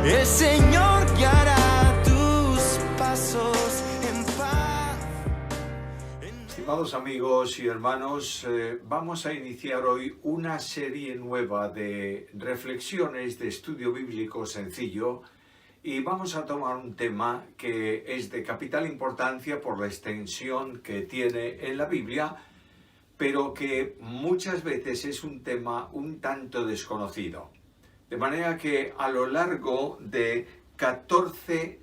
El Señor guiará tus pasos en paz. Estimados amigos y hermanos, vamos a iniciar hoy una serie nueva de reflexiones de estudio bíblico sencillo y vamos a tomar un tema que es de capital importancia por la extensión que tiene en la Biblia, pero que muchas veces es un tema un tanto desconocido. De manera que a lo largo de 14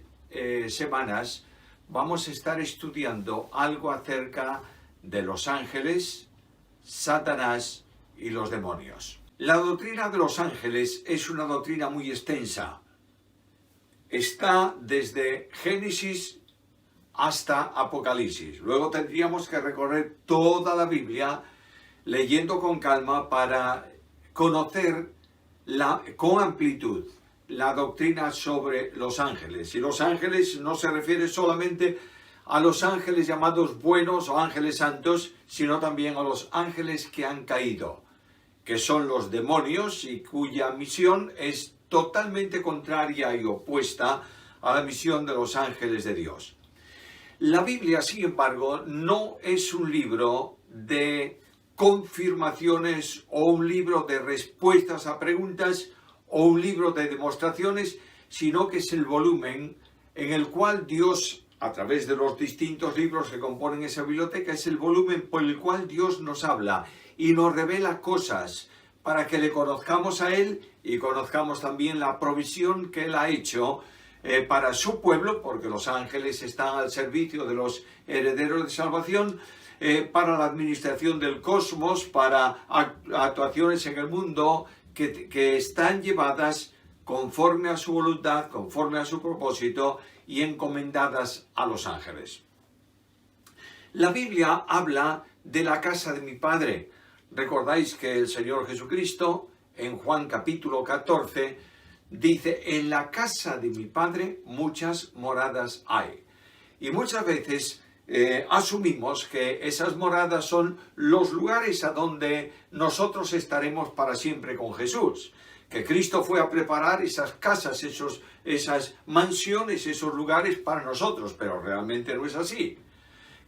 semanas vamos a estar estudiando algo acerca de los ángeles, Satanás y los demonios. La doctrina de los ángeles es una doctrina muy extensa. Está desde Génesis hasta Apocalipsis. Luego tendríamos que recorrer toda la Biblia leyendo con calma para conocer con amplitud la doctrina sobre los ángeles. Y los ángeles no se refiere solamente a los ángeles llamados buenos o ángeles santos, sino también a los ángeles que han caído, que son los demonios y cuya misión es totalmente contraria y opuesta a la misión de los ángeles de Dios. La Biblia, sin embargo, no es un libro de confirmaciones o un libro de respuestas a preguntas o un libro de demostraciones, sino que es el volumen en el cual Dios, a través de los distintos libros que componen esa biblioteca, es el volumen por el cual Dios nos habla y nos revela cosas para que le conozcamos a Él y conozcamos también la provisión que Él ha hecho para su pueblo, porque los ángeles están al servicio de los herederos de salvación, para la administración del cosmos, para actuaciones en el mundo que están llevadas conforme a su voluntad, conforme a su propósito y encomendadas a los ángeles. La Biblia habla de la casa de mi Padre. Recordáis que el Señor Jesucristo, en Juan capítulo 14, dice: en la casa de mi Padre muchas moradas hay. Y muchas veces asumimos que esas moradas son los lugares a donde nosotros estaremos para siempre con Jesús. Que Cristo fue a preparar esas casas, esas mansiones, esos lugares para nosotros, pero realmente no es así.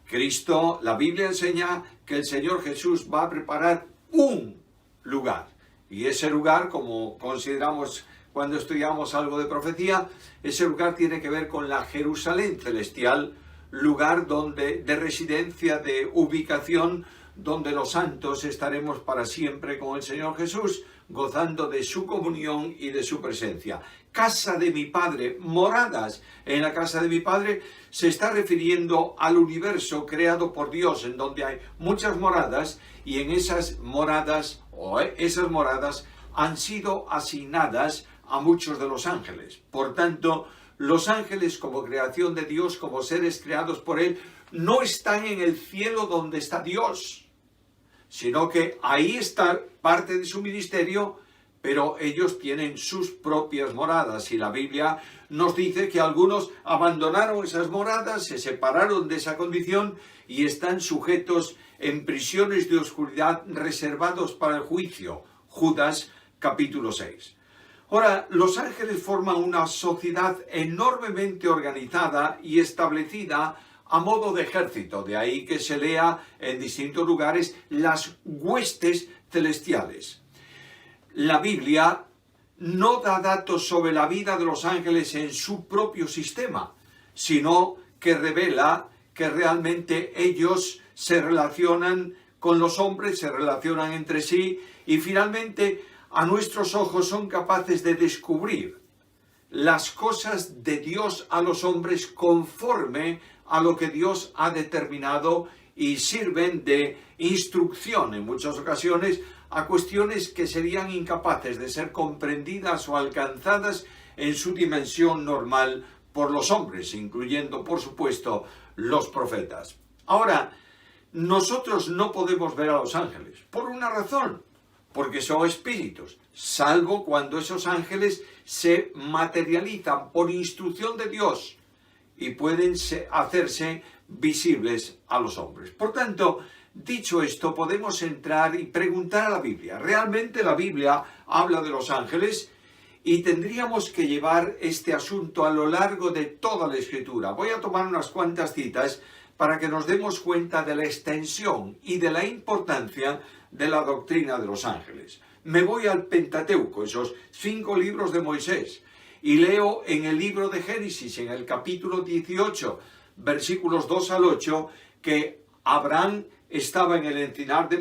Cristo, la Biblia enseña que el Señor Jesús va a preparar un lugar. Y ese lugar, como consideramos cuando estudiamos algo de profecía, ese lugar tiene que ver con la Jerusalén celestial, lugar de residencia, de ubicación, donde los santos estaremos para siempre con el Señor Jesús, gozando de su comunión y de su presencia. Casa de mi Padre, moradas en la casa de mi Padre, se está refiriendo al universo creado por Dios, en donde hay muchas moradas, y en esas moradas han sido asignadas a muchos de los ángeles. Por tanto, los ángeles, como creación de Dios, como seres creados por Él, no están en el cielo donde está Dios, sino que ahí está parte de su ministerio, pero ellos tienen sus propias moradas. Y la Biblia nos dice que algunos abandonaron esas moradas, se separaron de esa condición y están sujetos en prisiones de oscuridad reservados para el juicio. Judas capítulo 6. Ahora, los ángeles forman una sociedad enormemente organizada y establecida a modo de ejército. De ahí que se lea en distintos lugares las huestes celestiales. La Biblia no da datos sobre la vida de los ángeles en su propio sistema, sino que revela que realmente ellos se relacionan con los hombres, se relacionan entre sí y finalmente a nuestros ojos son capaces de descubrir las cosas de Dios a los hombres conforme a lo que Dios ha determinado y sirven de instrucción en muchas ocasiones a cuestiones que serían incapaces de ser comprendidas o alcanzadas en su dimensión normal por los hombres, incluyendo, por supuesto, los profetas. Ahora, nosotros no podemos ver a los ángeles, por una razón, porque son espíritus, salvo cuando esos ángeles se materializan por instrucción de Dios y pueden hacerse visibles a los hombres. Por tanto, dicho esto, podemos entrar y preguntar a la Biblia. ¿Realmente la Biblia habla de los ángeles? Y tendríamos que llevar este asunto a lo largo de toda la Escritura. Voy a tomar unas cuantas citas para que nos demos cuenta de la extensión y de la importancia de la doctrina de los ángeles. Me voy al Pentateuco, esos 5 libros de Moisés, y leo en el libro de Génesis, en el capítulo 18, versículos 2 al 8, que Abraham estaba en el encinar de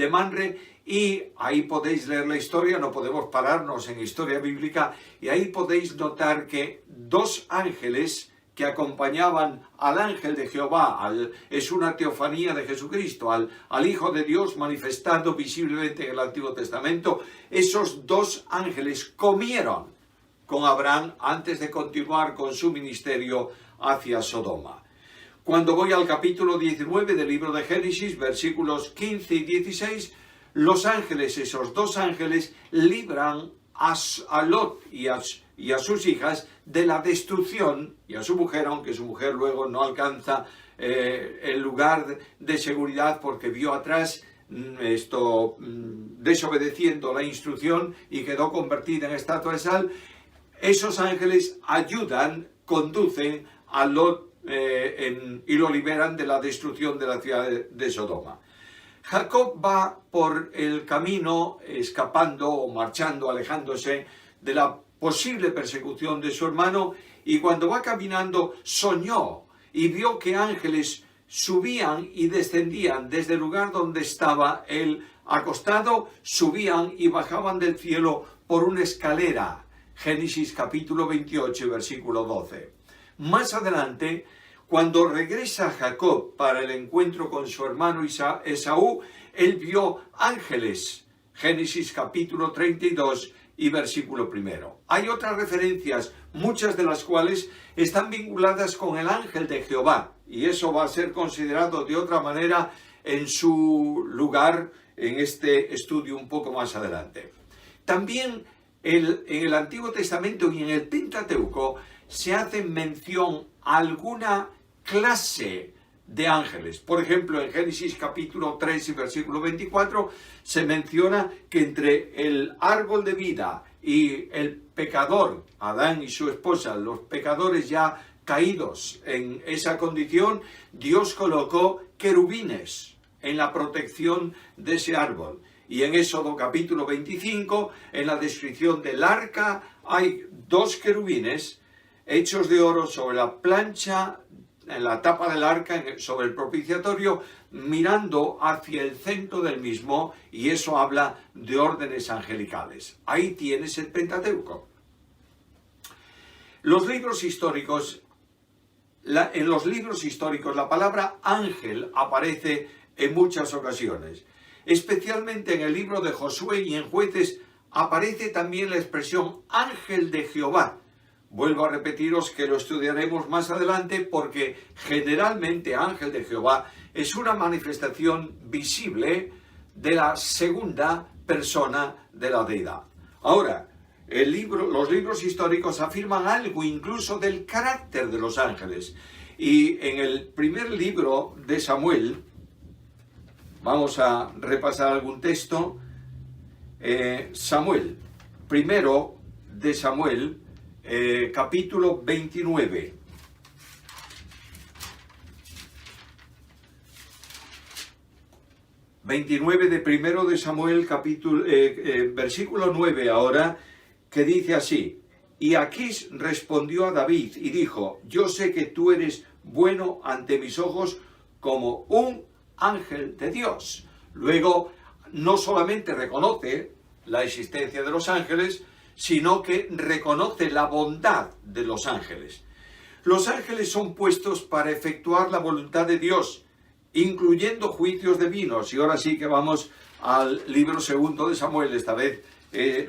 Mamre, y ahí podéis leer la historia, no podemos pararnos en historia bíblica, y ahí podéis notar que 2 ángeles que acompañaban al ángel de Jehová, es una teofanía de Jesucristo, al Hijo de Dios manifestado visiblemente en el Antiguo Testamento, esos 2 ángeles comieron con Abraham antes de continuar con su ministerio hacia Sodoma. Cuando voy al capítulo 19 del libro de Génesis, versículos 15 y 16, los ángeles, esos 2 ángeles, libran a Lot y a sus hijas de la destrucción, y a su mujer, aunque su mujer luego no alcanza el lugar de seguridad porque vio atrás desobedeciendo la instrucción y quedó convertida en estatua de sal. Esos ángeles ayudan, conducen a Lot y lo liberan de la destrucción de la ciudad de Sodoma. Jacob va por el camino escapando o marchando, alejándose de la posible persecución de su hermano, y cuando va caminando soñó y vio que ángeles subían y descendían desde el lugar donde estaba él acostado, subían y bajaban del cielo por una escalera. Génesis capítulo 28, versículo 12. Más adelante, cuando regresa Jacob para el encuentro con su hermano Esaú, él vio ángeles. Génesis capítulo 32 y versículo 1. Hay otras referencias, muchas de las cuales están vinculadas con el ángel de Jehová, y eso va a ser considerado de otra manera en su lugar en este estudio un poco más adelante. También en el Antiguo Testamento y en el Pentateuco se hace mención a alguna clase de ángeles. Por ejemplo, en Génesis capítulo 3 y versículo 24 se menciona que entre el árbol de vida y el pecador, Adán y su esposa, los pecadores ya caídos en esa condición, Dios colocó querubines en la protección de ese árbol. Y en Éxodo capítulo 25, en la descripción del arca, hay 2 querubines hechos de oro sobre la plancha, en la tapa del arca, sobre el propiciatorio, mirando hacia el centro del mismo, y eso habla de órdenes angelicales. Ahí tienes el Pentateuco. En los libros históricos la palabra ángel aparece en muchas ocasiones. Especialmente en el libro de Josué y en Jueces aparece también la expresión ángel de Jehová. Vuelvo a repetiros que lo estudiaremos más adelante, porque generalmente ángel de Jehová es una manifestación visible de la segunda persona de la deidad. Ahora, los libros históricos afirman algo incluso del carácter de los ángeles. Y en el primer libro de Samuel, vamos a repasar algún texto. Primero de Samuel, capítulo 29. De primero de Samuel, versículo 9 ahora, que dice así: Y Aquís respondió a David y dijo: Yo sé que tú eres bueno ante mis ojos como un ángel de Dios. Luego, no solamente reconoce la existencia de los ángeles, sino que reconoce la bondad de los ángeles. Los ángeles son puestos para efectuar la voluntad de Dios, incluyendo juicios divinos. Y ahora sí que vamos al libro segundo de Samuel, esta vez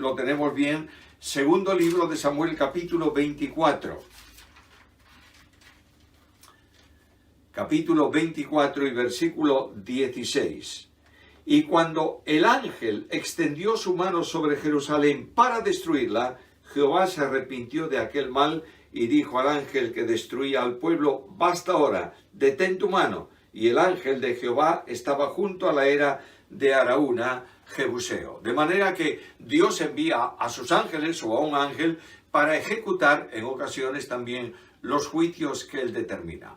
lo tenemos bien. Segundo libro de Samuel, capítulo 24. Capítulo 24 y versículo 16. Y cuando el ángel extendió su mano sobre Jerusalén para destruirla, Jehová se arrepintió de aquel mal y dijo al ángel que destruía al pueblo: Basta ahora, detén tu mano. Y el ángel de Jehová estaba junto a la era de Araúna, Jebuseo. De manera que Dios envía a sus ángeles o a un ángel para ejecutar en ocasiones también los juicios que él determina.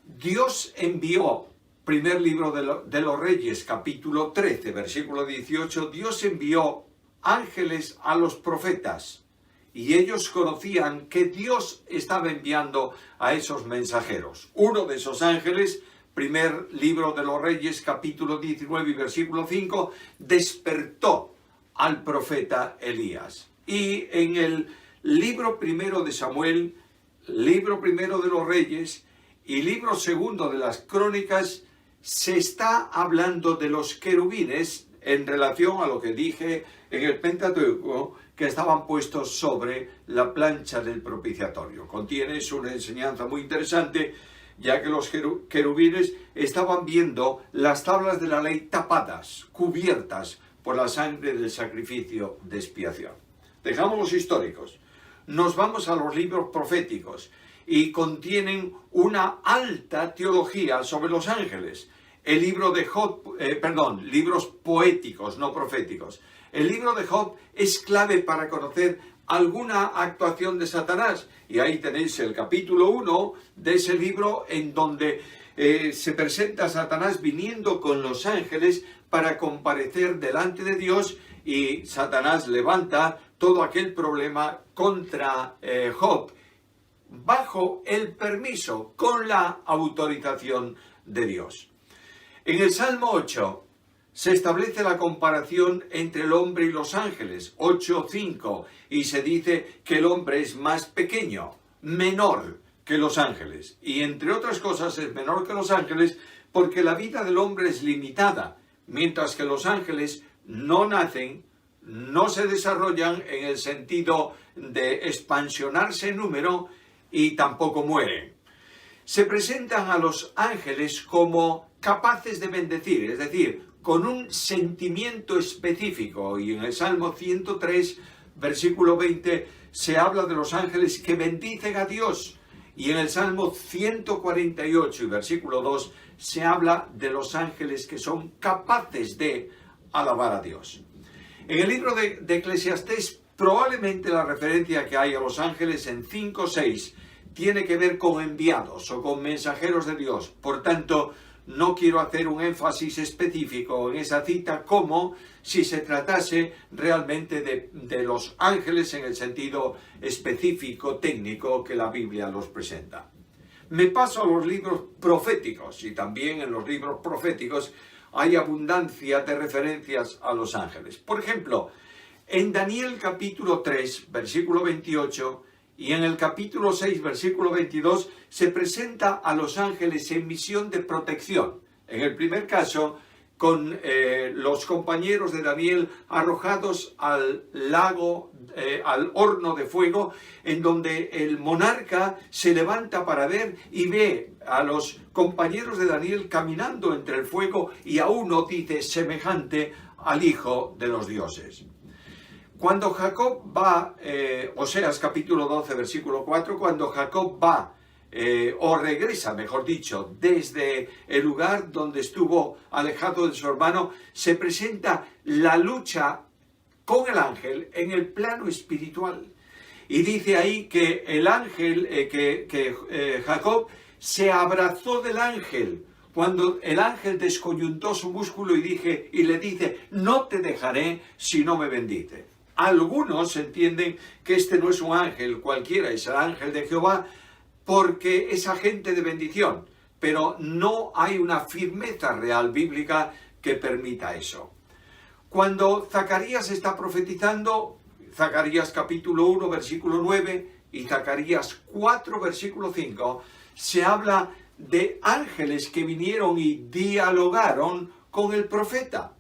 Dios envió, primer libro de los Reyes, capítulo 13, versículo 18, Dios envió ángeles a los profetas y ellos conocían que Dios estaba enviando a esos mensajeros. Uno de esos ángeles, primer libro de los Reyes, capítulo 19 y versículo 5, despertó al profeta Elías. Y en el libro primero de Samuel, libro primero de los Reyes y libro segundo de las Crónicas, se está hablando de los querubines en relación a lo que dije en el Pentateuco, que estaban puestos sobre la plancha del propiciatorio. Contiene una enseñanza muy interesante, ya que los querubines estaban viendo las tablas de la ley tapadas, cubiertas por la sangre del sacrificio de expiación. Dejamos los históricos, nos vamos a los libros proféticos y contienen una alta teología sobre los ángeles. El libro de Job, libros poéticos, no proféticos. El libro de Job es clave para conocer alguna actuación de Satanás. Y ahí tenéis el capítulo 1 de ese libro en donde se presenta a Satanás viniendo con los ángeles para comparecer delante de Dios, y Satanás levanta todo aquel problema contra Job bajo el permiso, con la autorización de Dios. En el Salmo 8 se establece la comparación entre el hombre y los ángeles, 8:5, y se dice que el hombre es más pequeño, menor que los ángeles. Y entre otras cosas es menor que los ángeles porque la vida del hombre es limitada, mientras que los ángeles no nacen, no se desarrollan en el sentido de expansionarse en número y tampoco mueren. Se presentan a los ángeles como capaces de bendecir, es decir, con un sentimiento específico, y en el Salmo 103, versículo 20, se habla de los ángeles que bendicen a Dios, y en el Salmo 148 y versículo 2 se habla de los ángeles que son capaces de alabar a Dios. En el libro de Eclesiastés, probablemente la referencia que hay a los ángeles en 5:6 tiene que ver con enviados o con mensajeros de Dios. Por tanto, no quiero hacer un énfasis específico en esa cita como si se tratase realmente de los ángeles en el sentido específico, técnico que la Biblia los presenta. Me paso a los libros proféticos, y también en los libros proféticos hay abundancia de referencias a los ángeles. Por ejemplo, en Daniel capítulo 3, versículo 28, y en el capítulo 6, versículo 22, se presenta a los ángeles en misión de protección. En el primer caso, con los compañeros de Daniel arrojados al lago, al horno de fuego, en donde el monarca se levanta para ver y ve a los compañeros de Daniel caminando entre el fuego, y a uno dice semejante al Hijo de los dioses. Cuando Jacob va, Oseas capítulo 12, versículo 4, cuando Jacob va, o regresa, mejor dicho, desde el lugar donde estuvo alejado de su hermano, se presenta la lucha con el ángel en el plano espiritual. Y dice ahí que el ángel, Jacob se abrazó del ángel, cuando el ángel descoyuntó su músculo y le dice, no te dejaré si no me bendices. Algunos entienden que este no es un ángel cualquiera, es el ángel de Jehová, porque es agente de bendición, pero no hay una firmeza real bíblica que permita eso. Cuando Zacarías está profetizando, Zacarías capítulo 1, versículo 9, y Zacarías 4, versículo 5, se habla de ángeles que vinieron y dialogaron con el profeta.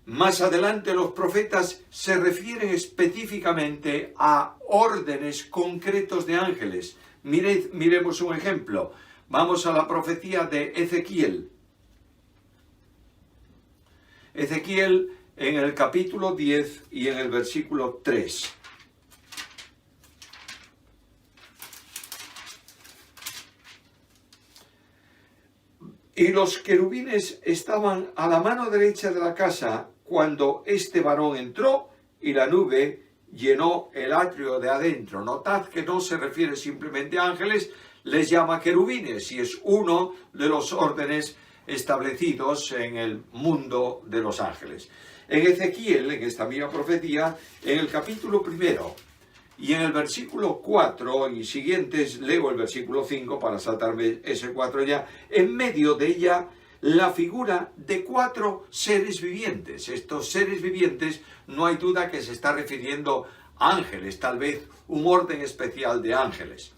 Más adelante los profetas se refieren específicamente a órdenes concretos de ángeles. Miremos un ejemplo. Vamos a la profecía de Ezequiel. Ezequiel en el capítulo 10 y en el versículo 3. Y los querubines estaban a la mano derecha de la casa cuando este varón entró y la nube llenó el atrio de adentro. Notad que no se refiere simplemente a ángeles, les llama querubines y es uno de los órdenes establecidos en el mundo de los ángeles. En Ezequiel, en esta misma profecía, en el capítulo 1 y en el versículo 4 y siguientes, leo el versículo 5 para saltarme ese 4 ya, en medio de ella la figura de 4 seres vivientes. Estos seres vivientes no hay duda que se está refiriendo a ángeles, tal vez un orden especial de ángeles.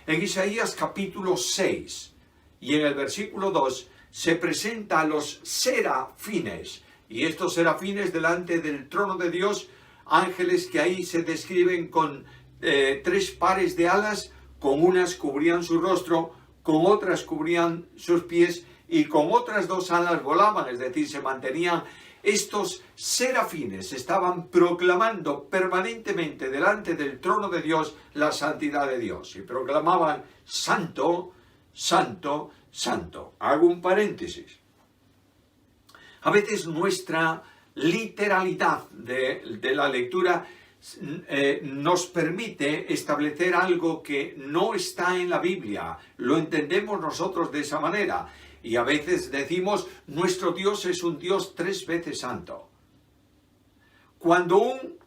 En Isaías capítulo 6 y en el versículo 2 se presenta a los serafines, y estos serafines delante del trono de Dios, ángeles que ahí se describen con 3 pares de alas, con unas cubrían su rostro, con otras cubrían sus pies y con otras 2 alas volaban, es decir, se mantenían. Estos serafines estaban proclamando permanentemente delante del trono de Dios la santidad de Dios y proclamaban: Santo, Santo, Santo. Hago un paréntesis. A veces nuestra literalidad de la lectura nos permite establecer algo que no está en la Biblia. Lo entendemos nosotros de esa manera. Y a veces decimos, nuestro Dios es un Dios 3 veces santo. Cuando un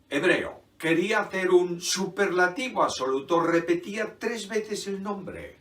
hebreo quería hacer un superlativo absoluto, repetía 3 veces el nombre.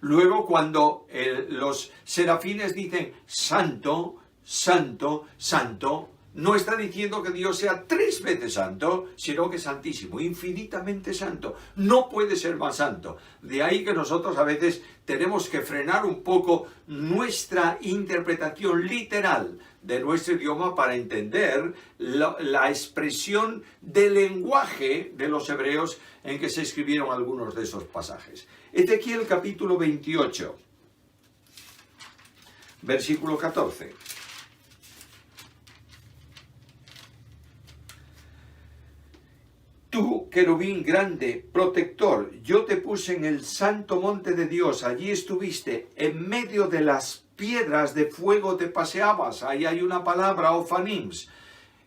Luego, cuando los serafines dicen santo, santo, santo, no está diciendo que Dios sea 3 veces santo, sino que es santísimo, infinitamente santo. No puede ser más santo. De ahí que nosotros a veces tenemos que frenar un poco nuestra interpretación literal de nuestro idioma para entender la expresión del lenguaje de los hebreos en que se escribieron algunos de esos pasajes. Ezequiel capítulo 28, versículo 14. Tú, querubín grande, protector, yo te puse en el santo monte de Dios, allí estuviste, en medio de las piedras de fuego te paseabas. Ahí hay una palabra, ofanims,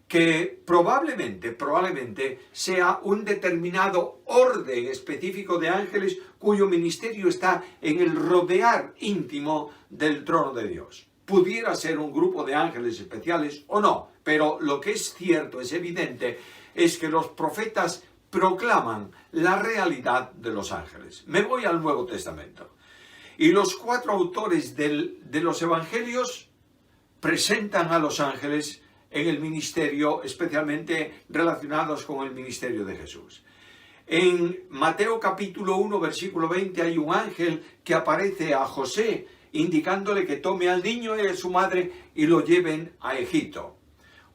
que probablemente sea un determinado orden específico de ángeles cuyo ministerio está en el rodear íntimo del trono de Dios. Pudiera ser un grupo de ángeles especiales o no, pero lo que es cierto, es evidente, es que los profetas proclaman la realidad de los ángeles. Me voy al Nuevo Testamento. Y los 4 autores de los evangelios presentan a los ángeles en el ministerio, especialmente relacionados con el ministerio de Jesús. En Mateo capítulo 1, versículo 20, hay un ángel que aparece a José, indicándole que tome al niño y a su madre y lo lleven a Egipto.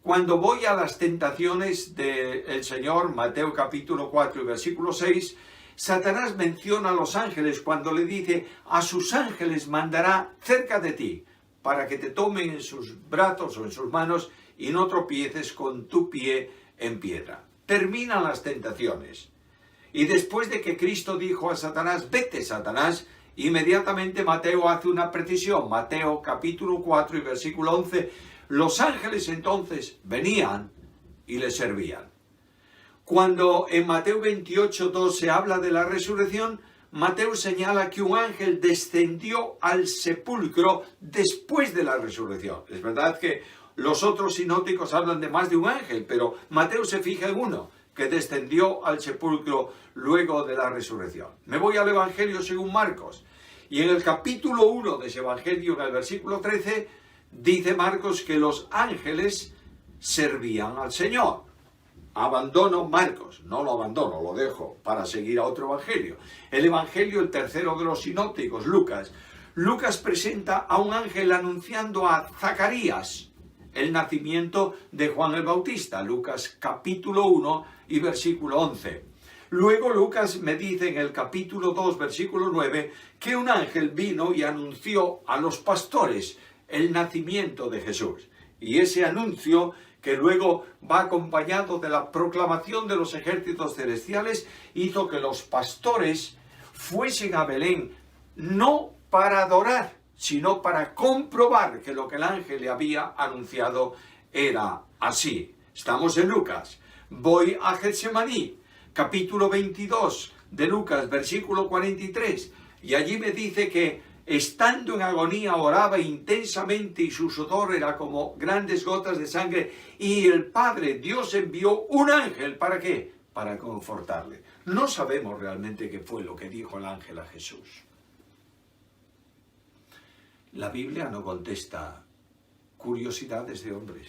Cuando voy a las tentaciones del Señor, Mateo capítulo 4 y versículo 6, Satanás menciona a los ángeles cuando le dice: a sus ángeles mandará cerca de ti, para que te tomen en sus brazos o en sus manos y no tropieces con tu pie en piedra. Terminan las tentaciones. Y después de que Cristo dijo a Satanás: vete, Satanás, inmediatamente Mateo hace una precisión. Mateo capítulo 4 y versículo 11, los ángeles entonces venían y le servían. Cuando en Mateo 28:2 se habla de la resurrección, Mateo señala que un ángel descendió al sepulcro después de la resurrección. Es verdad que los otros sinópticos hablan de más de un ángel, pero Mateo se fija en uno, que descendió al sepulcro luego de la resurrección. Me voy al Evangelio según Marcos. Y en el capítulo 1 de ese Evangelio, en el versículo 13, dice Marcos que los ángeles servían al Señor. Abandono Marcos, no lo abandono, lo dejo para seguir a otro evangelio. El evangelio, el tercero de los sinópticos, Lucas. Lucas presenta a un ángel anunciando a Zacarías el nacimiento de Juan el Bautista. Lucas capítulo 1 y versículo 11. Luego Lucas me dice en el capítulo 2, versículo 9, que un ángel vino y anunció a los pastores el nacimiento de Jesús. Y ese anuncio, que luego va acompañado de la proclamación de los ejércitos celestiales, hizo que los pastores fuesen a Belén no para adorar, sino para comprobar que lo que el ángel le había anunciado era así. Estamos en Lucas. Voy a Getsemaní, capítulo 22 de Lucas, versículo 43, y allí me dice que estando en agonía oraba intensamente y su sudor era como grandes gotas de sangre, y el Padre Dios envió un ángel. ¿Para qué? Para confortarle. No sabemos realmente qué fue lo que dijo el ángel a Jesús. La Biblia no contesta curiosidades de hombres.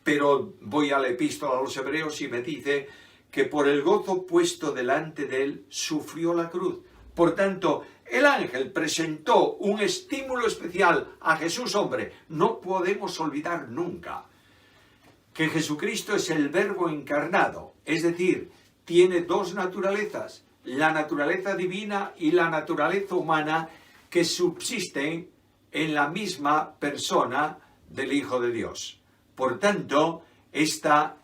Pero voy a la epístola a los Hebreos y me dice que por el gozo puesto delante de él sufrió la cruz. Por tanto, el ángel presentó un estímulo especial a Jesús hombre. No podemos olvidar nunca que Jesucristo es el Verbo encarnado, es decir, tiene dos naturalezas, la naturaleza divina y la naturaleza humana, que subsisten en la misma persona del Hijo de Dios. Por tanto, esta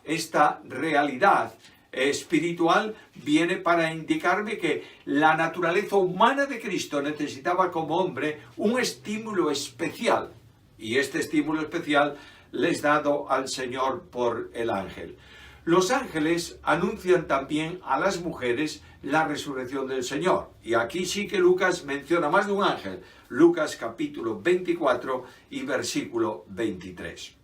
realidad espiritual viene para indicarme que la naturaleza humana de Cristo necesitaba como hombre un estímulo especial, y este estímulo especial le es dado al Señor por el ángel. Los ángeles anuncian también a las mujeres la resurrección del Señor. Y aquí sí que Lucas menciona más de un ángel. Lucas capítulo 24 y versículo 23.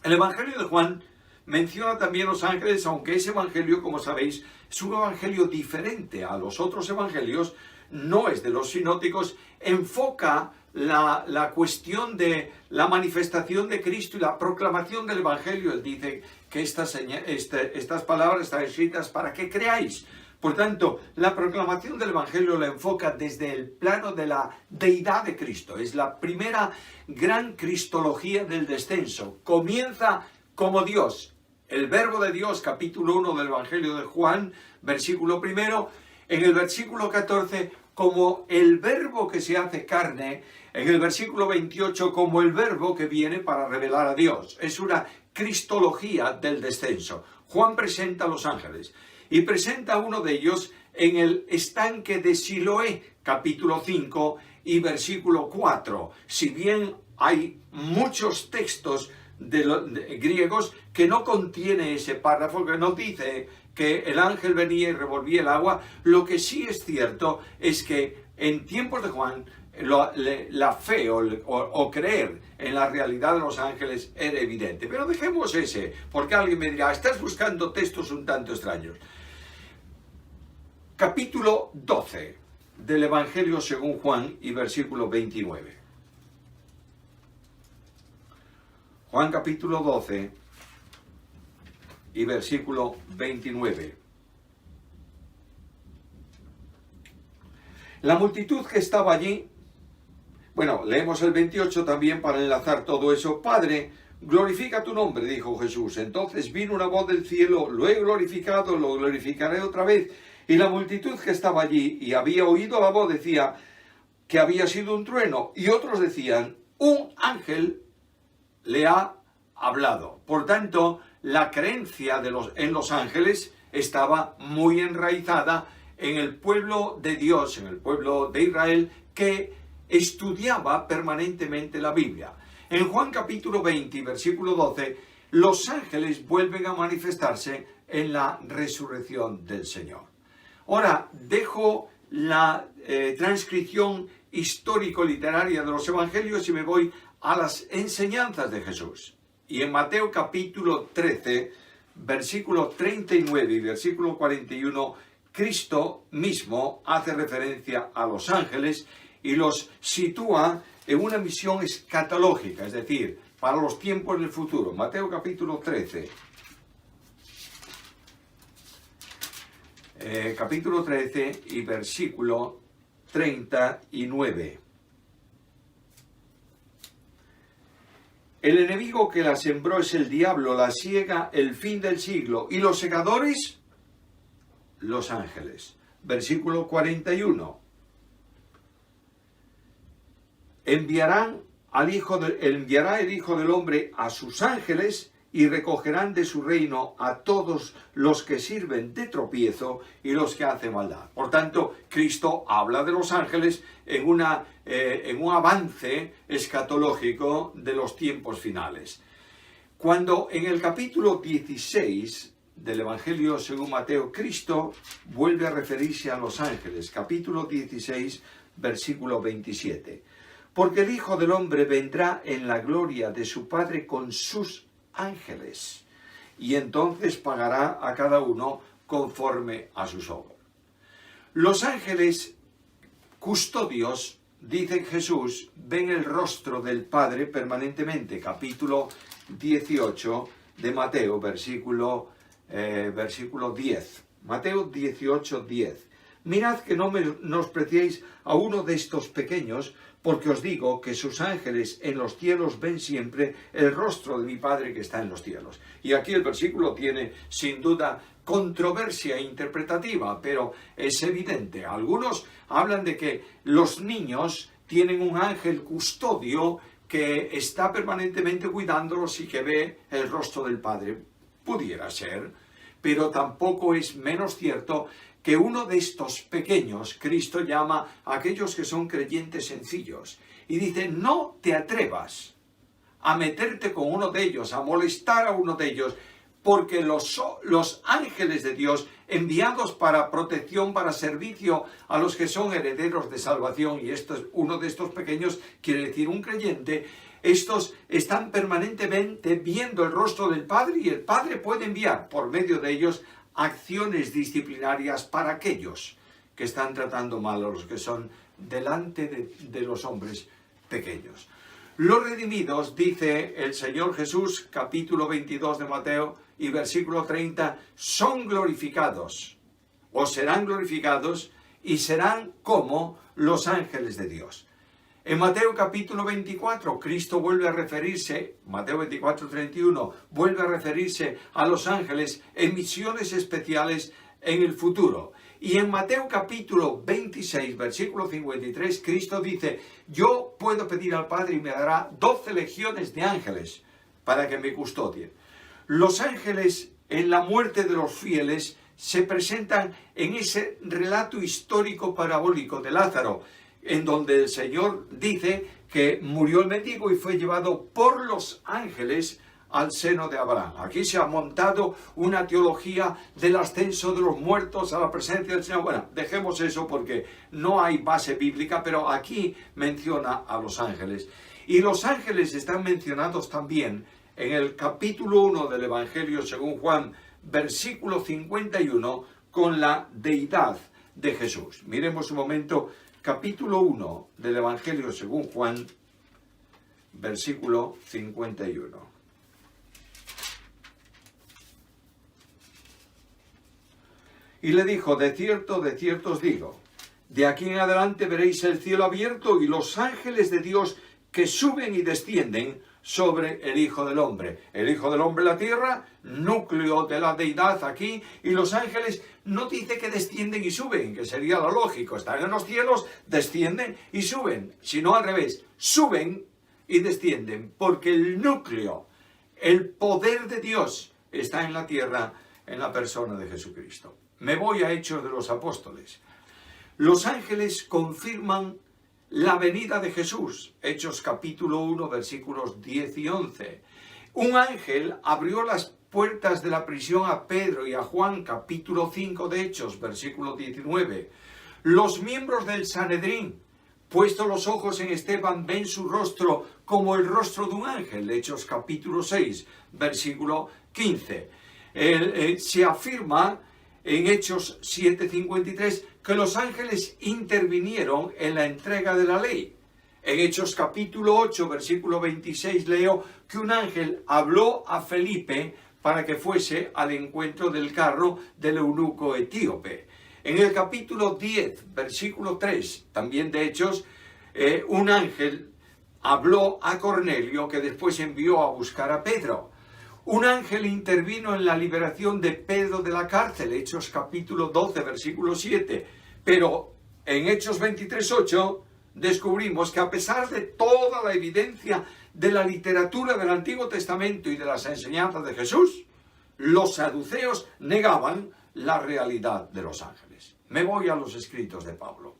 El Evangelio de Juan menciona también los ángeles, aunque ese evangelio, como sabéis, es un evangelio diferente a los otros evangelios, no es de los sinópticos, enfoca la cuestión de la manifestación de Cristo y la proclamación del evangelio. Él dice que estas palabras están escritas para que creáis. Por tanto, la proclamación del evangelio la enfoca desde el plano de la deidad de Cristo. Es la primera gran cristología del descenso. Comienza como Dios. El Verbo de Dios, capítulo 1 del Evangelio de Juan, versículo 1, en el versículo 14, como el Verbo que se hace carne, en el versículo 28, como el Verbo que viene para revelar a Dios. Es una cristología del descenso. Juan presenta a los ángeles y presenta a uno de ellos en el estanque de Siloé, capítulo 5 y versículo 4. Si bien hay muchos textos griegos que no contiene ese párrafo, que no dice que el ángel venía y revolvía el agua, lo que sí es cierto es que en tiempos de Juan la fe o creer en la realidad de los ángeles era evidente. Pero dejemos ese, porque alguien me dirá, estás buscando textos un tanto extraños. Capítulo 12 del Evangelio según Juan y versículo 29. Juan capítulo 12 y versículo 29. La multitud que estaba allí, bueno, leemos el 28 también para enlazar todo eso. Padre, glorifica tu nombre, dijo Jesús. Entonces vino una voz del cielo, lo he glorificado, lo glorificaré otra vez. Y la multitud que estaba allí y había oído la voz decía que había sido un trueno, y otros decían, un ángel le ha hablado. Por tanto, la creencia en los ángeles estaba muy enraizada en el pueblo de Dios, en el pueblo de Israel, que estudiaba permanentemente la Biblia. En Juan capítulo 20, versículo 12, los ángeles vuelven a manifestarse en la resurrección del Señor. Ahora, dejo la transcripción histórico-literaria de los evangelios y me voy a las enseñanzas de Jesús. Y en Mateo capítulo 13, versículo 39 y versículo 41, Cristo mismo hace referencia a los ángeles y los sitúa en una misión escatológica, es decir, para los tiempos del futuro. Mateo capítulo 13. Capítulo 13 y versículo 39. El enemigo que la sembró es el diablo, la siega el fin del siglo, y los segadores, los ángeles. Versículo 41. Enviará el Hijo del Hombre a sus ángeles, y recogerán de su reino a todos los que sirven de tropiezo y los que hacen maldad. Por tanto, Cristo habla de los ángeles en un avance escatológico de los tiempos finales. Cuando en el capítulo 16 del Evangelio según Mateo, Cristo vuelve a referirse a los ángeles, capítulo 16, versículo 27. Porque el Hijo del Hombre vendrá en la gloria de su Padre con sus ángeles, y entonces pagará a cada uno conforme a sus obras. Los ángeles custodios, dice Jesús, ven el rostro del Padre permanentemente, capítulo 18 de Mateo, versículo 10. Mateo 18, 10. Mirad que no menospreciéis a uno de estos pequeños, porque os digo que sus ángeles en los cielos ven siempre el rostro de mi Padre que está en los cielos. Y aquí el versículo tiene, sin duda, controversia interpretativa, pero es evidente. Algunos hablan de que los niños tienen un ángel custodio que está permanentemente cuidándolos y que ve el rostro del Padre. Pudiera ser, pero tampoco es menos cierto que uno de estos pequeños, Cristo llama a aquellos que son creyentes sencillos, y dice, no te atrevas a meterte con uno de ellos, a molestar a uno de ellos, porque los ángeles de Dios, enviados para protección, para servicio a los que son herederos de salvación, y uno de estos pequeños quiere decir un creyente, estos están permanentemente viendo el rostro del Padre, y el Padre puede enviar por medio de ellos acciones disciplinarias para aquellos que están tratando mal a los que son delante de los hombres pequeños. Los redimidos, dice el Señor Jesús, capítulo 22 de Mateo y versículo 30, son glorificados o serán glorificados y serán como los ángeles de Dios. En Mateo capítulo 24, Cristo vuelve a referirse, Mateo 24, 31, vuelve a referirse a los ángeles en misiones especiales en el futuro. Y en Mateo capítulo 26, versículo 53, Cristo dice, yo puedo pedir al Padre y me dará 12 legiones de ángeles para que me custodien. Los ángeles en la muerte de los fieles se presentan en ese relato histórico parabólico de Lázaro, en donde el Señor dice que murió el mendigo y fue llevado por los ángeles al seno de Abraham. Aquí se ha montado una teología del ascenso de los muertos a la presencia del Señor. Bueno, dejemos eso porque no hay base bíblica, pero aquí menciona a los ángeles. Y los ángeles están mencionados también en el capítulo 1 del Evangelio según Juan, versículo 51, con la deidad de Jesús. Miremos un momento. Capítulo 1 del Evangelio según Juan, versículo 51. Y le dijo, de cierto os digo, de aquí en adelante veréis el cielo abierto y los ángeles de Dios que suben y descienden sobre el Hijo del Hombre. El Hijo del Hombre en la tierra, núcleo de la deidad aquí, y los ángeles no dice que descienden y suben, que sería lo lógico. Están en los cielos, descienden y suben, sino al revés, suben y descienden, porque el núcleo, el poder de Dios está en la tierra, en la persona de Jesucristo. Me voy a Hechos de los Apóstoles. Los ángeles confirman la venida de Jesús, Hechos capítulo 1, versículos 10 y 11. Un ángel abrió las puertas de la prisión a Pedro y a Juan, capítulo 5 de Hechos, versículo 19. Los miembros del Sanedrín, puestos los ojos en Esteban, ven su rostro como el rostro de un ángel, Hechos capítulo 6, versículo 15. Se afirma en Hechos 7:53 que los ángeles intervinieron en la entrega de la ley. En Hechos capítulo 8, versículo 26 leo que un ángel habló a Felipe para que fuese al encuentro del carro del eunuco etíope. En el capítulo 10, versículo 3, también de Hechos, un ángel habló a Cornelio que después envió a buscar a Pedro. Un ángel intervino en la liberación de Pedro de la cárcel, Hechos capítulo 12, versículo 7. Pero en Hechos 23, 8 descubrimos que a pesar de toda la evidencia de la literatura del Antiguo Testamento y de las enseñanzas de Jesús, los saduceos negaban la realidad de los ángeles. Me voy a los escritos de Pablo.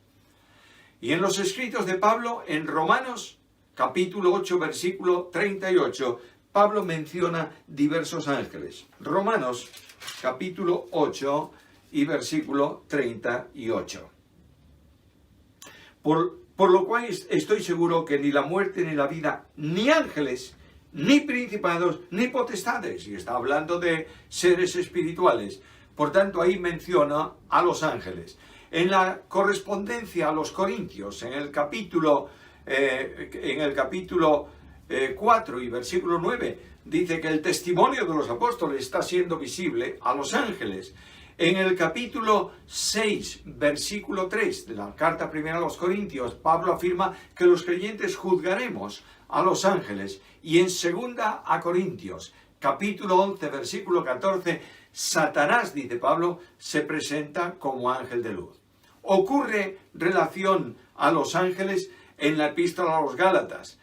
Y en los escritos de Pablo, en Romanos, capítulo 8, versículo 38, Pablo menciona diversos ángeles. Romanos, capítulo 8 y versículo 38. Por lo cual estoy seguro que ni la muerte ni la vida, ni ángeles, ni principados, ni potestades, y está hablando de seres espirituales. Por tanto, ahí menciona a los ángeles. En la correspondencia a los Corintios, en el capítulo 4 y versículo 9, dice que el testimonio de los apóstoles está siendo visible a los ángeles. En el capítulo 6, versículo 3 de la carta primera a los Corintios, Pablo afirma que los creyentes juzgaremos a los ángeles. Y en segunda a Corintios, capítulo 11, versículo 14, Satanás, dice Pablo, se presenta como ángel de luz. Ocurre relación a los ángeles en la epístola a los Gálatas.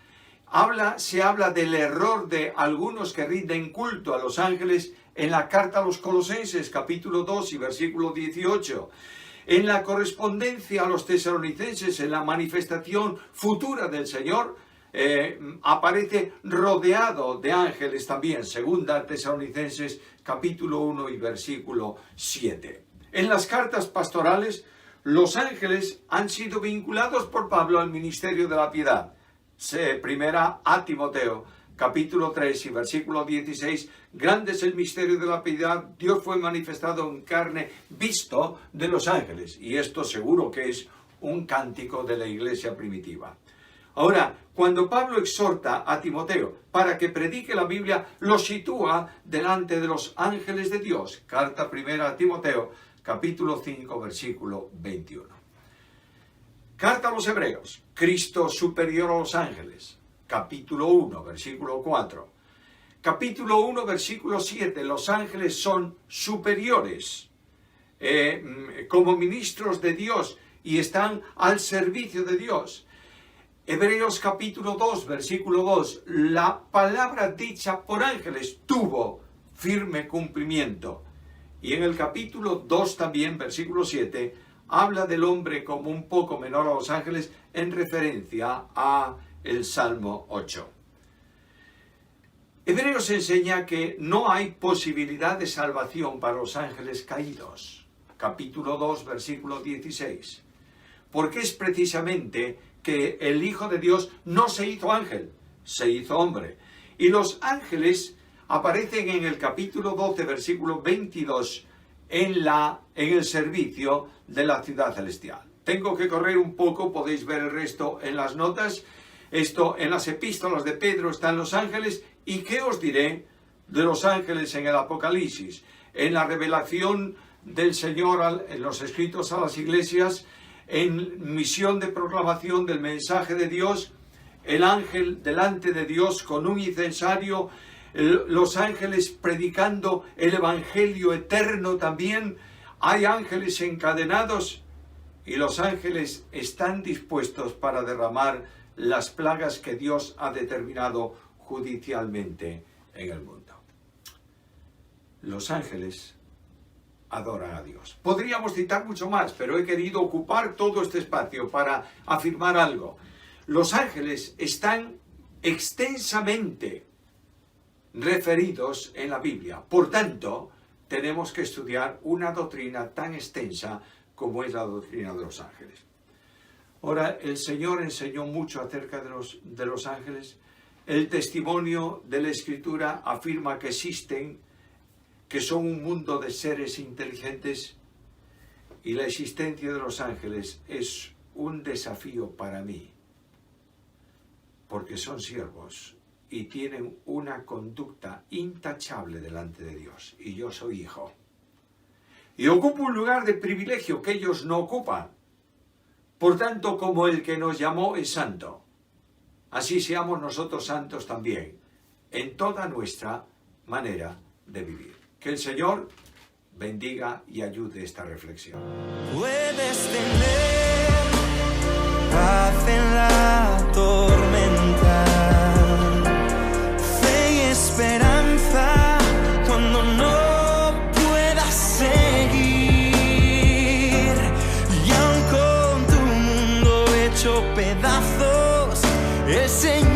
Se habla del error de algunos que rinden culto a los ángeles en la carta a los Colosenses, capítulo 2 y versículo 18. En la correspondencia a los tesalonicenses, en la manifestación futura del Señor, aparece rodeado de ángeles también, segunda Tesalonicenses, capítulo 1 y versículo 7. En las cartas pastorales, los ángeles han sido vinculados por Pablo al ministerio de la piedad. Primera a Timoteo, capítulo 3 y versículo 16, grande es el misterio de la piedad, Dios fue manifestado en carne, visto de los ángeles. Y esto seguro que es un cántico de la iglesia primitiva. Ahora, cuando Pablo exhorta a Timoteo para que predique la Biblia, lo sitúa delante de los ángeles de Dios. Carta primera a Timoteo, capítulo 5, versículo 21. Carta a los Hebreos, Cristo superior a los ángeles. Capítulo 1, versículo 4. Capítulo 1, versículo 7. Los ángeles son superiores como ministros de Dios y están al servicio de Dios. Hebreos capítulo 2, versículo 2. La palabra dicha por ángeles tuvo firme cumplimiento. Y en el capítulo 2 también, versículo 7, habla del hombre como un poco menor a los ángeles en referencia a el Salmo 8. Hebreos enseña que no hay posibilidad de salvación para los ángeles caídos. Capítulo 2, versículo 16. Porque es precisamente que el Hijo de Dios no se hizo ángel, se hizo hombre. Y los ángeles aparecen en el capítulo 12, versículo 22, en el servicio de la ciudad celestial. Tengo que correr un poco, podéis ver el resto en las notas. Esto en las epístolas de Pedro están los ángeles. ¿Y qué os diré de los ángeles en el Apocalipsis? En la revelación del Señor, en los escritos a las iglesias, en misión de proclamación del mensaje de Dios, el ángel delante de Dios con un incensario, los ángeles predicando el evangelio eterno también. Hay ángeles encadenados y los ángeles están dispuestos para derramar las plagas que Dios ha determinado judicialmente en el mundo. Los ángeles adoran a Dios. Podríamos citar mucho más, pero he querido ocupar todo este espacio para afirmar algo. Los ángeles están extensamente referidos en la Biblia. Por tanto, tenemos que estudiar una doctrina tan extensa como es la doctrina de los ángeles. Ahora, el Señor enseñó mucho acerca de los ángeles. El testimonio de la Escritura afirma que existen, que son un mundo de seres inteligentes, y la existencia de los ángeles es un desafío para mí, porque son siervos y tienen una conducta intachable delante de Dios, y yo soy hijo. Y ocupo un lugar de privilegio que ellos no ocupan. Por tanto, como el que nos llamó es santo, así seamos nosotros santos también, en toda nuestra manera de vivir. Que el Señor bendiga y ayude esta reflexión. Puedes tener paz en la tormenta. El Señor